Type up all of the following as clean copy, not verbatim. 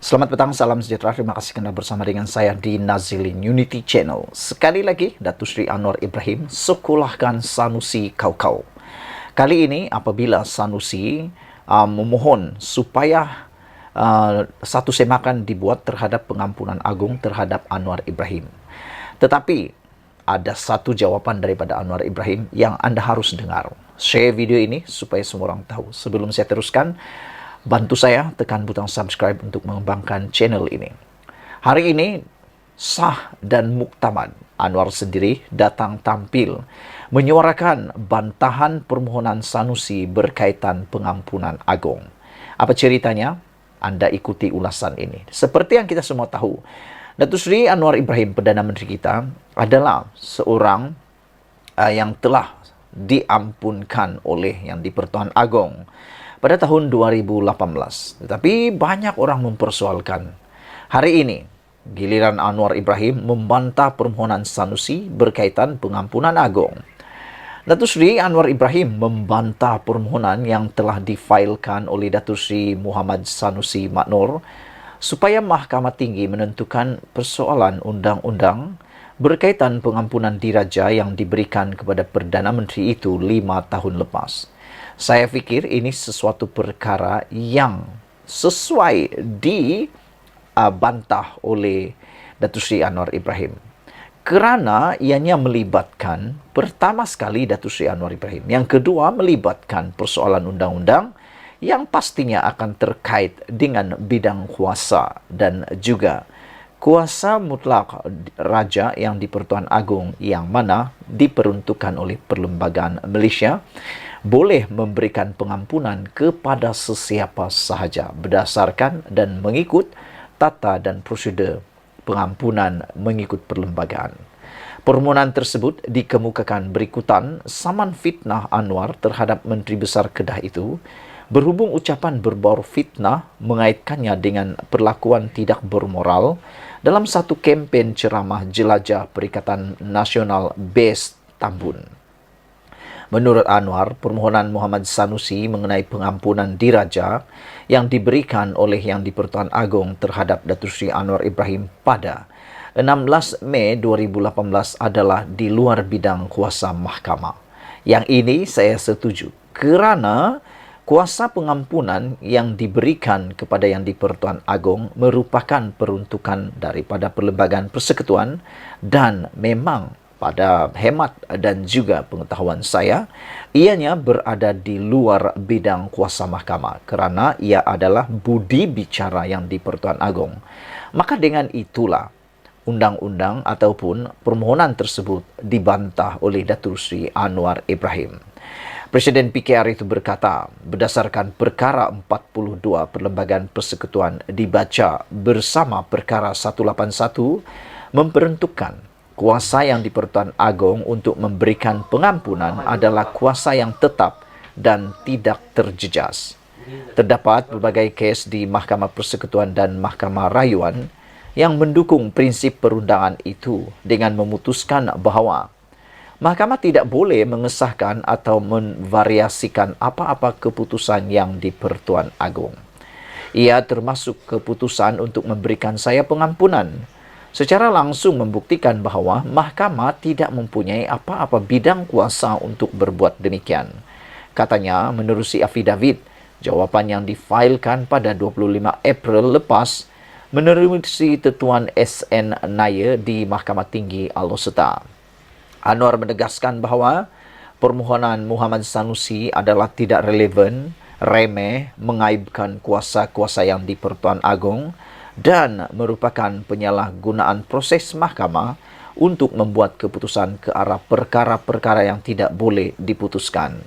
Selamat petang, salam sejahtera. Terima kasih kerana bersama dengan saya di Nazilin Unity Channel. Sekali lagi, Datuk Seri Anwar Ibrahim sekolahkan Sanusi kau-kau. Kali ini apabila Sanusi memohon supaya satu semakan dibuat terhadap pengampunan agung terhadap Anwar Ibrahim. Tetapi ada satu jawapan daripada Anwar Ibrahim yang anda harus dengar. Share video ini supaya semua orang tahu. Sebelum saya teruskan, bantu saya tekan butang subscribe untuk mengembangkan channel ini. Hari ini, sah dan muktamad, Anwar sendiri datang tampil menyuarakan bantahan permohonan Sanusi berkaitan pengampunan agung. Apa ceritanya? Anda ikuti ulasan ini. Seperti yang kita semua tahu, Datuk Seri Anwar Ibrahim, Perdana Menteri kita, adalah seorang yang telah diampunkan oleh Yang di-Pertuan Agong pada tahun 2018. Tetapi banyak orang mempersoalkan. Hari ini, giliran Anwar Ibrahim membantah permohonan Sanusi berkaitan pengampunan agung. Datuk Seri Anwar Ibrahim membantah permohonan yang telah difailkan oleh Datuk Seri Muhammad Sanusi Maknor supaya Mahkamah Tinggi menentukan persoalan undang-undang berkaitan pengampunan diraja yang diberikan kepada Perdana Menteri itu 5 tahun lepas. Saya fikir ini sesuatu perkara yang sesuai dibantah oleh Datuk Seri Anwar Ibrahim. Kerana ianya melibatkan pertama sekali Datuk Seri Anwar Ibrahim. Yang kedua, melibatkan persoalan undang-undang yang pastinya akan terkait dengan bidang kuasa dan juga kuasa mutlak Raja Yang di-Pertuan Agong yang mana diperuntukkan oleh Perlembagaan Malaysia boleh memberikan pengampunan kepada sesiapa sahaja berdasarkan dan mengikut tata dan prosedur pengampunan mengikut perlembagaan. Permohonan tersebut dikemukakan berikutan saman fitnah Anwar terhadap Menteri Besar Kedah itu berhubung ucapan berbau fitnah mengaitkannya dengan perlakuan tidak bermoral dalam satu kempen ceramah jelajah Perikatan Nasional BES Tambun. Menurut Anwar, permohonan Muhammad Sanusi mengenai pengampunan diraja yang diberikan oleh Yang di-Pertuan Agong terhadap Datuk Seri Anwar Ibrahim pada 16 Mei 2018 adalah di luar bidang kuasa mahkamah. Yang ini saya setuju kerana kuasa pengampunan yang diberikan kepada Yang di-Pertuan Agong merupakan peruntukan daripada Perlembagaan Persekutuan dan memang pada hemat dan juga pengetahuan saya, ianya berada di luar bidang kuasa mahkamah kerana ia adalah budi bicara Yang di-Pertuan Agong. Maka dengan itulah, undang-undang ataupun permohonan tersebut dibantah oleh Datuk Seri Anwar Ibrahim. Presiden PKR itu berkata, berdasarkan Perkara 42 Perlembagaan Persekutuan dibaca bersama Perkara 181 memperuntukkan kuasa Yang di-Pertuan Agong untuk memberikan pengampunan adalah kuasa yang tetap dan tidak terjejas. Terdapat berbagai kes di Mahkamah Persekutuan dan Mahkamah Rayuan yang mendukung prinsip perundangan itu dengan memutuskan bahawa Mahkamah tidak boleh mengesahkan atau memvariasikan apa-apa keputusan Yang di-Pertuan Agong. Ia termasuk keputusan untuk memberikan saya pengampunan, secara langsung membuktikan bahawa mahkamah tidak mempunyai apa-apa bidang kuasa untuk berbuat demikian. Katanya, menerusi afidavit, jawapan yang difailkan pada 25 April lepas menerusi Tuan SN Nair di Mahkamah Tinggi Alor-Setar. Anwar menegaskan bahawa permohonan Muhammad Sanusi adalah tidak relevan, remeh, mengaibkan kuasa-kuasa Yang di-Pertuan Agong dan merupakan penyalahgunaan proses mahkamah untuk membuat keputusan ke arah perkara-perkara yang tidak boleh diputuskan.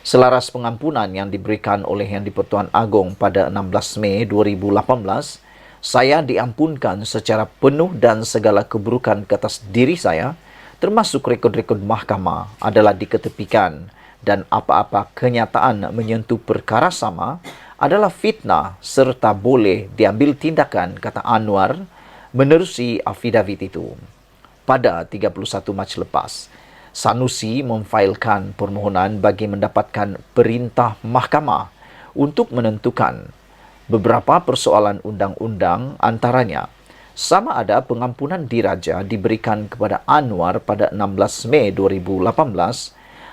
Selaras pengampunan yang diberikan oleh Yang di-Pertuan Agong pada 16 Mei 2018, saya diampunkan secara penuh dan segala keburukan ke atas diri saya, termasuk rekod-rekod mahkamah, adalah diketepikan dan apa-apa kenyataan menyentuh perkara sama adalah fitnah serta boleh diambil tindakan, kata Anwar menerusi afidavit itu. Pada 31 Mac lepas, Sanusi memfailkan permohonan bagi mendapatkan perintah mahkamah untuk menentukan beberapa persoalan undang-undang, antaranya sama ada pengampunan diraja diberikan kepada Anwar pada 16 Mei 2018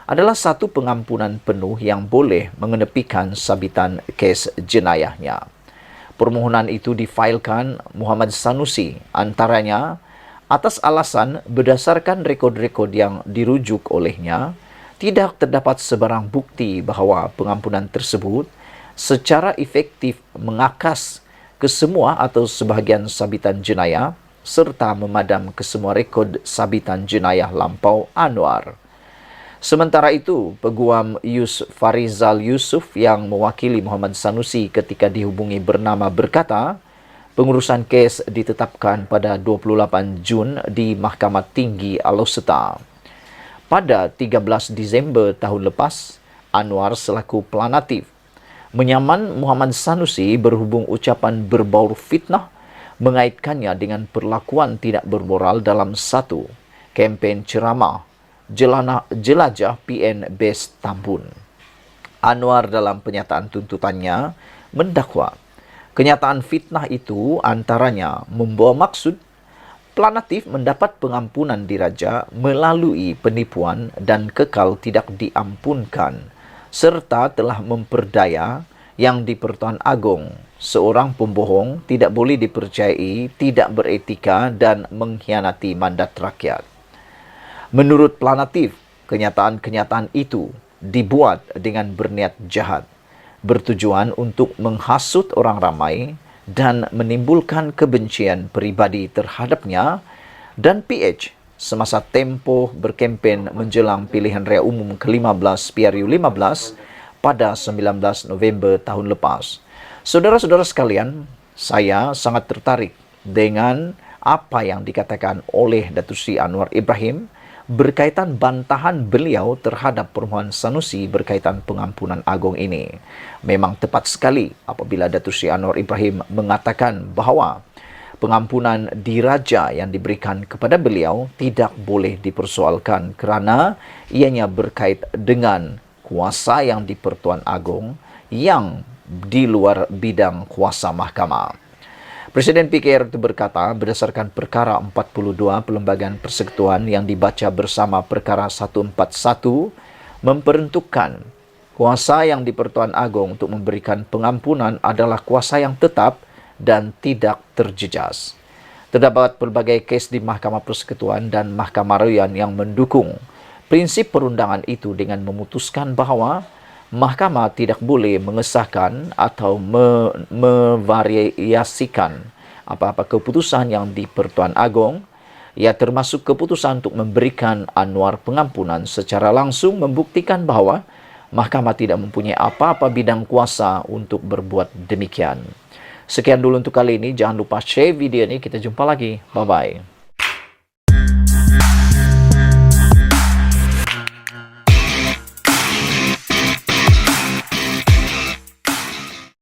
adalah satu pengampunan penuh yang boleh mengenepikan sabitan kes jenayahnya. Permohonan itu difailkan Muhammad Sanusi antaranya atas alasan berdasarkan rekod-rekod yang dirujuk olehnya, tidak terdapat sebarang bukti bahawa pengampunan tersebut secara efektif mengakas kesemua atau sebahagian sabitan jenayah serta memadam kesemua rekod sabitan jenayah lampau Anwar. Sementara itu, Peguam Farizal Yusuf yang mewakili Muhammad Sanusi ketika dihubungi bernama berkata, pengurusan kes ditetapkan pada 28 Jun di Mahkamah Tinggi Alor-Setar. Pada 13 Disember tahun lepas, Anwar selaku pelanatif menyaman Muhammad Sanusi berhubung ucapan berbau fitnah mengaitkannya dengan perlakuan tidak bermoral dalam satu kempen ceramah jelajah PN Base Tambun. Anwar dalam penyataan tuntutannya mendakwa kenyataan fitnah itu antaranya membawa maksud pelanatif mendapat pengampunan diraja melalui penipuan dan kekal tidak diampunkan, serta telah memperdaya yang di-Pertuan Agong, seorang pembohong tidak boleh dipercayai, tidak beretika dan mengkhianati mandat rakyat. Menurut pelanatif, kenyataan-kenyataan itu dibuat dengan berniat jahat, bertujuan untuk menghasut orang ramai dan menimbulkan kebencian peribadi terhadapnya, dan PH semasa tempoh berkempen menjelang pilihan raya umum ke-15 PRU 15 pada 19 November tahun lepas. Saudara-saudara sekalian, saya sangat tertarik dengan apa yang dikatakan oleh Datuk Seri Anwar Ibrahim berkaitan bantahan beliau terhadap permohonan Sanusi berkaitan pengampunan agung ini. Memang tepat sekali apabila Datuk Seri Anwar Ibrahim mengatakan bahawa pengampunan diraja yang diberikan kepada beliau tidak boleh dipersoalkan kerana ianya berkait dengan kuasa yang di-Pertuan Agong yang di luar bidang kuasa mahkamah. Presiden PKR itu berkata berdasarkan perkara 42 Perlembagaan Persekutuan yang dibaca bersama perkara 141 memperuntukkan kuasa yang di-Pertuan Agong untuk memberikan pengampunan adalah kuasa yang tetap dan tidak terjejas. Terdapat pelbagai kes di Mahkamah Persekutuan dan Mahkamah Rayuan yang mendukung prinsip perundangan itu dengan memutuskan bahawa Mahkamah tidak boleh mengesahkan atau memvariasikan apa-apa keputusan yang di-Pertuan Agong, ia termasuk keputusan untuk memberikan Anwar pengampunan secara langsung membuktikan bahawa Mahkamah tidak mempunyai apa-apa bidang kuasa untuk berbuat demikian. Sekian dulu untuk kali ini. Jangan lupa share video ini. Kita jumpa lagi. Bye-bye.